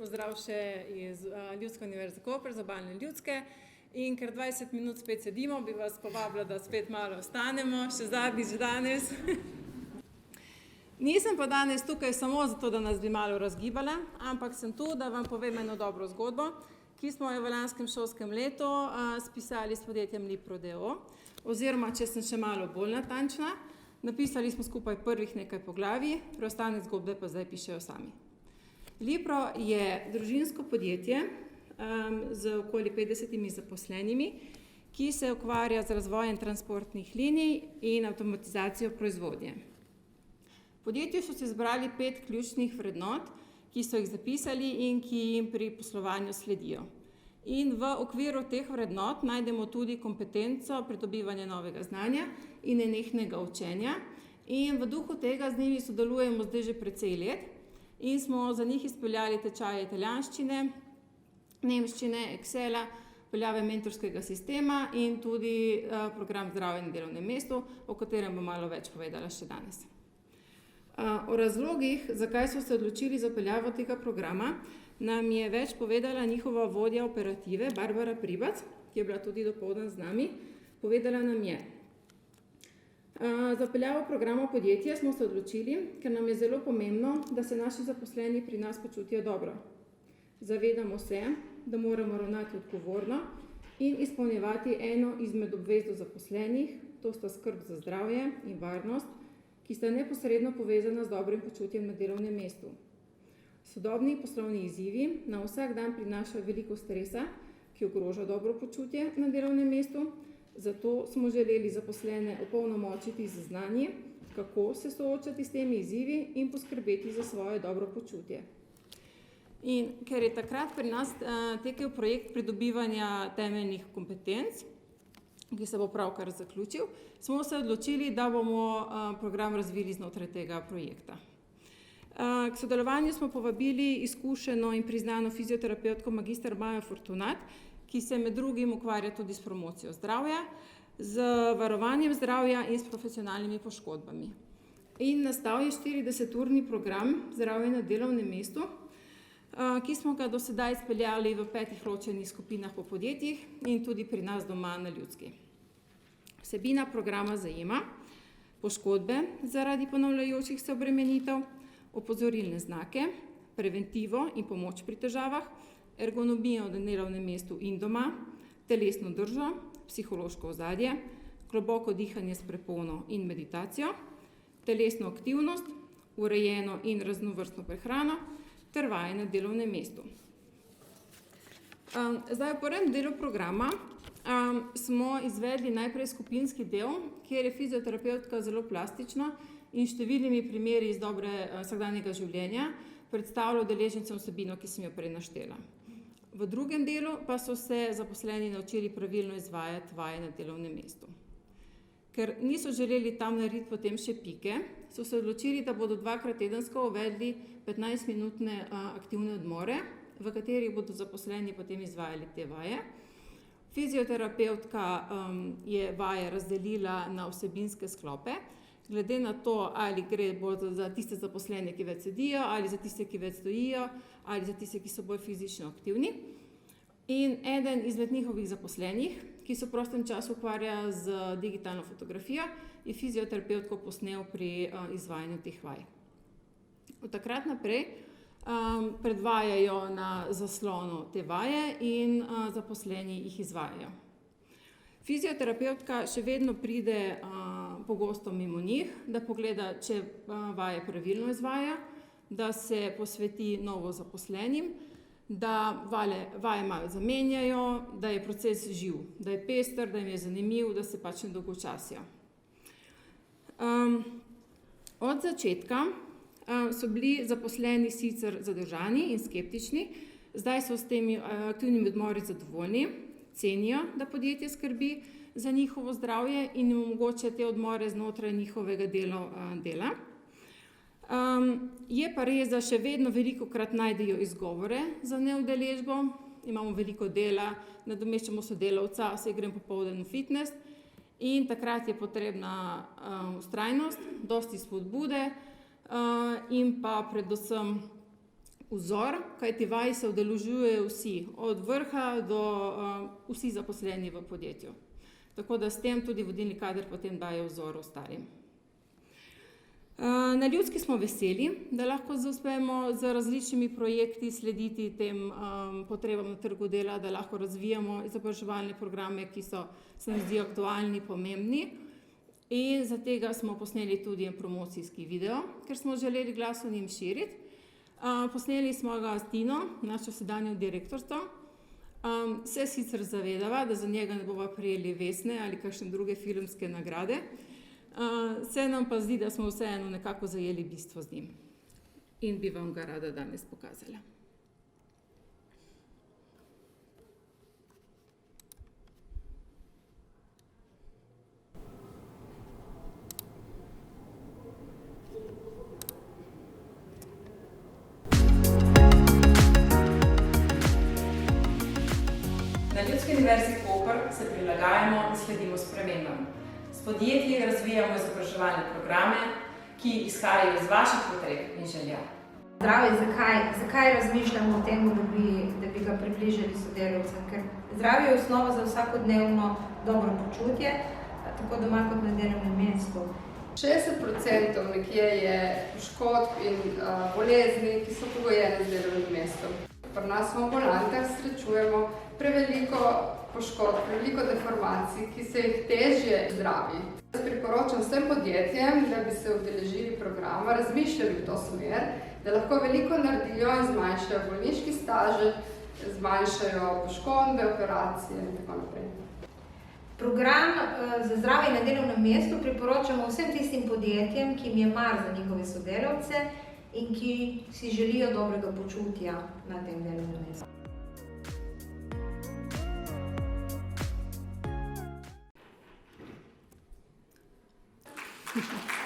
pozdrav še iz Ljudske univerze Koper, z Obalne ljudske. In ker 20 minut spet sedimo, bi vas povabila, da spet malo ostanemo, še zadnjič danes. Nisem pa danes tukaj samo zato, da nas bi malo razgibala, ampak sem tu, da vam povem eno dobro zgodbo, ki smo jo v lanskem šolskem letu spisali s podjetjem Lipro d.o.o. Oziroma, če sem še malo bolj natančna, napisali smo skupaj prvih nekaj poglavij, preostane zgodbe pa zdaj pišejo sami. Lipro je družinsko podjetje z okoli 50 zaposlenimi, ki se ukvarja z razvojem transportnih linij in avtomatizacijo proizvodnje. V podjetju so se zbrali 5 ključnih vrednot, ki so jih zapisali in ki jim pri poslovanju sledijo. In v okviru teh vrednot najdemo tudi kompetenco pridobivanja novega znanja in nenehnega učenja. In v duhu tega z njimi sodelujemo zdaj že precej let in smo za njih izpeljali tečaje italijanščine, nemščine, Excela, veljave mentorskega sistema in tudi program zdravja na delovnem mestu, o katerem bom malo več povedala še danes. O razlogih, zakaj so se odločili za vpeljavo tega programa, nam je več povedala njihova vodja operative, Barbara Pribac, ki je bila tudi dopoldan z nami. Povedala nam je: za vpeljavo programa podjetja smo se odločili, ker nam je zelo pomembno, da se naši zaposleni pri nas počutijo dobro. Zavedamo se, da moramo ravnati odgovorno in izpolnjevati eno izmed obvez do zaposlenih, to sta skrb za zdravje in varnost, ki sta neposredno povezana z dobrim počutjem na delovnem mestu. Sodobni poslovni izzivi na vsak dan prinašajo veliko stresa, ki ogroža dobro počutje na delovnem mestu, zato smo želeli zaposlene opolnomočiti z znanji, kako se soočati s temi izzivi in poskrbeti za svoje dobro počutje. In ker je takrat pri nas tekel projekt pridobivanja temeljnih kompetenc, ki se bo pravkar zaključil, smo se odločili, da bomo program razvili znotraj tega projekta. K sodelovanju smo povabili izkušeno in priznano fizioterapevtko magister Majo Fortunat, ki se med drugim ukvarja tudi s promocijo zdravja, z varovanjem zdravja in s profesionalnimi poškodbami. In nastal je 40-urni program zdravja na delovnem mestu, ki smo ga do sedaj izpeljali v 5 ločenih skupinah po podjetjih in tudi pri nas doma na Ljudski. Vsebina programa zajema poškodbe zaradi ponavljajočih se obremenitev, opozorilne znake, preventivo in pomoč pri težavah, ergonomijo na delovnem mestu in doma, telesno držo, psihološko ozadje, globoko dihanje s prepono in meditacijo, telesno aktivnost, urejeno in raznovrstno prehrano ter vaje na delovnem mestu. Zdaj v prvem delu programa smo izvedli najprej skupinski del, kjer je fizioterapevtka zelo plastično in številnimi primeri iz dobrega vsakdanjega življenja predstavila udeležencem vsebino, ki sem jo prej naštela. V drugem delu pa so se zaposleni naučili pravilno izvajati vaje na delovnem mestu. Ker niso želeli tam narediti potem še pike, so se odločili, da bodo 2-krat tedensko uvedli 15-minutne aktivne odmore, v katerih bodo zaposleni potem izvajali te vaje. Fizioterapevtka je vaje razdelila na vsebinske sklope, glede na to, ali gre bolj za tiste zaposlene, ki več sedijo, ali za tiste, ki več stojijo, ali za tiste, ki so bolj fizično aktivni. In eden izmed njihovih zaposlenih, ki se v prostem času ukvarja z digitalno fotografijo, je fizioterapevtko posnel pri izvajanju teh vaj. Od takrat naprej predvajajo na zaslonu te vaje in zaposleni jih izvajajo. Fizioterapevtka še vedno pride pogosto mimo njih, da pogleda, če vaje pravilno izvaja, da se posveti novo zaposlenim, da vaje malo zamenjajo, da je proces živ, da je pester, da jim je zanimiv, da se pač ne dolgočasijo. Od začetka so bili zaposleni sicer zadržani in skeptični, zdaj so s temi aktivnimi odmori zadovoljni, cenijo, da podjetje skrbi za njihovo zdravje in jim omogoča te odmore znotraj njihovega dela. Je pa res, da še vedno velikokrat najdejo izgovore za neudeležbo, imamo veliko dela, nadomeščamo sodelavca, se grem popoldan v fitness in takrat je potrebna vztrajnost, dosti spodbude in pa predvsem vzor, kajti vaj se udeležujejo vsi, od vrha do vsi zaposleni v podjetju. Tako da s tem tudi vodilni kader potem daje vzor ostalim. Na Ljudski smo veseli, da lahko uspemo z različnimi projekti slediti tem potrebam na trgu dela, da lahko razvijamo izobraževalne programe, ki se nam zdijo aktualni, pomembni. In za tega smo posneli tudi promocijski video, ker smo želeli glas o njim širiti. Posneli smo ga s Tino, našo sedanjo direktorico. Se sicer zavedava, da za njega ne bova prejeli Vesne ali kakšne druge filmske nagrade. Se nam pa zdi, da smo vseeno nekako zajeli bistvo z njim. In bi vam ga rada danes pokazala. Na Ljudski univerzi Koper se prilagajamo in sledimo spremembam. S podjetji razvijamo izobraževalne programe, ki izhajajo iz vaših potreb in želja. Zdravje, zakaj razmišljamo o tem, da bi ga približali sodelavcem? Ker zdravje je osnova za vsakodnevno dobro počutje, tako doma kot na delovnem mestu. 60% nekje je poškodb in bolezni, ki so pogojene z delovnim mestom. Pri nas v ambulantah srečujemo preveliko poškodb, preveliko deformacij, ki se jih težje zdravi. Jaz priporočam vsem podjetjem, da bi se udeležili programa, razmišljali v to smer, da lahko veliko naredijo in zmanjšajo bolniški staž, zmanjšajo poškodbe, operacije in tako naprej. Program za zdravje na delovnem mestu priporočamo vsem tistim podjetjem, ki jim je mar za njihove sodelavce in ki si želijo dobrega počutja na tem delovnem mestu. Thank you.